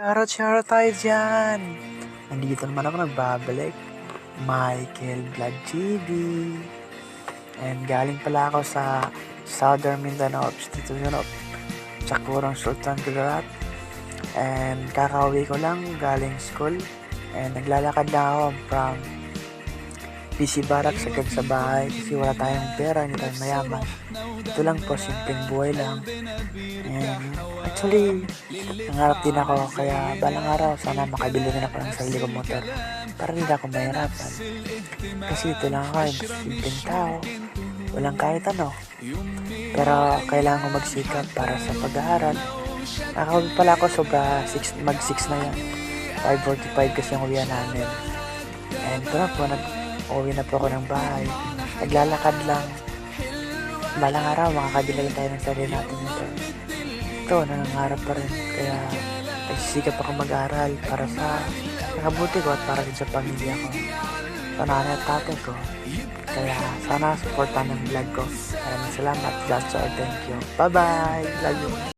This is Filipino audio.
Shoutout tayo dyan! Nandito naman ako nagbabalik. Michael Vlog TV. And galing pala ako sa Southern Mindanao, dito yun, Chakurang Sultan Kudarat. And kakauwi ko lang galing school. And naglalakad lang ako from PC Barracks agad sa bahay kasi wala tayong pera, hindi tayong mayaman. Ito lang po, simpleng buhay lang. And actually, nangarap din ako kaya balang araw sana makabili din ako ng sarili kong motor para hindi ako mahirapan. Kasi ito lang ako, simpleng tao, walang kahit ano. Pero kailangan ko magsikap para sa pag-aaral. Nakakawin pala ako mag 6 na yan. 5:45 kasi ang uwian namin. And ito na po, uwi na po ako ng bahay. Naglalakad lang. Balang araw, makakabila lang tayo ng sarili natin nito. Ito, nangangarap pa rin. Kaya, nagsisikap ako mag-aral para sa nakabuti ko at para din sa pamilya ko. Sa nanay at tatay ko. Kaya, sana supportan ng vlog ko. Maraming salamat. That's all. Thank you. Bye-bye. Love you.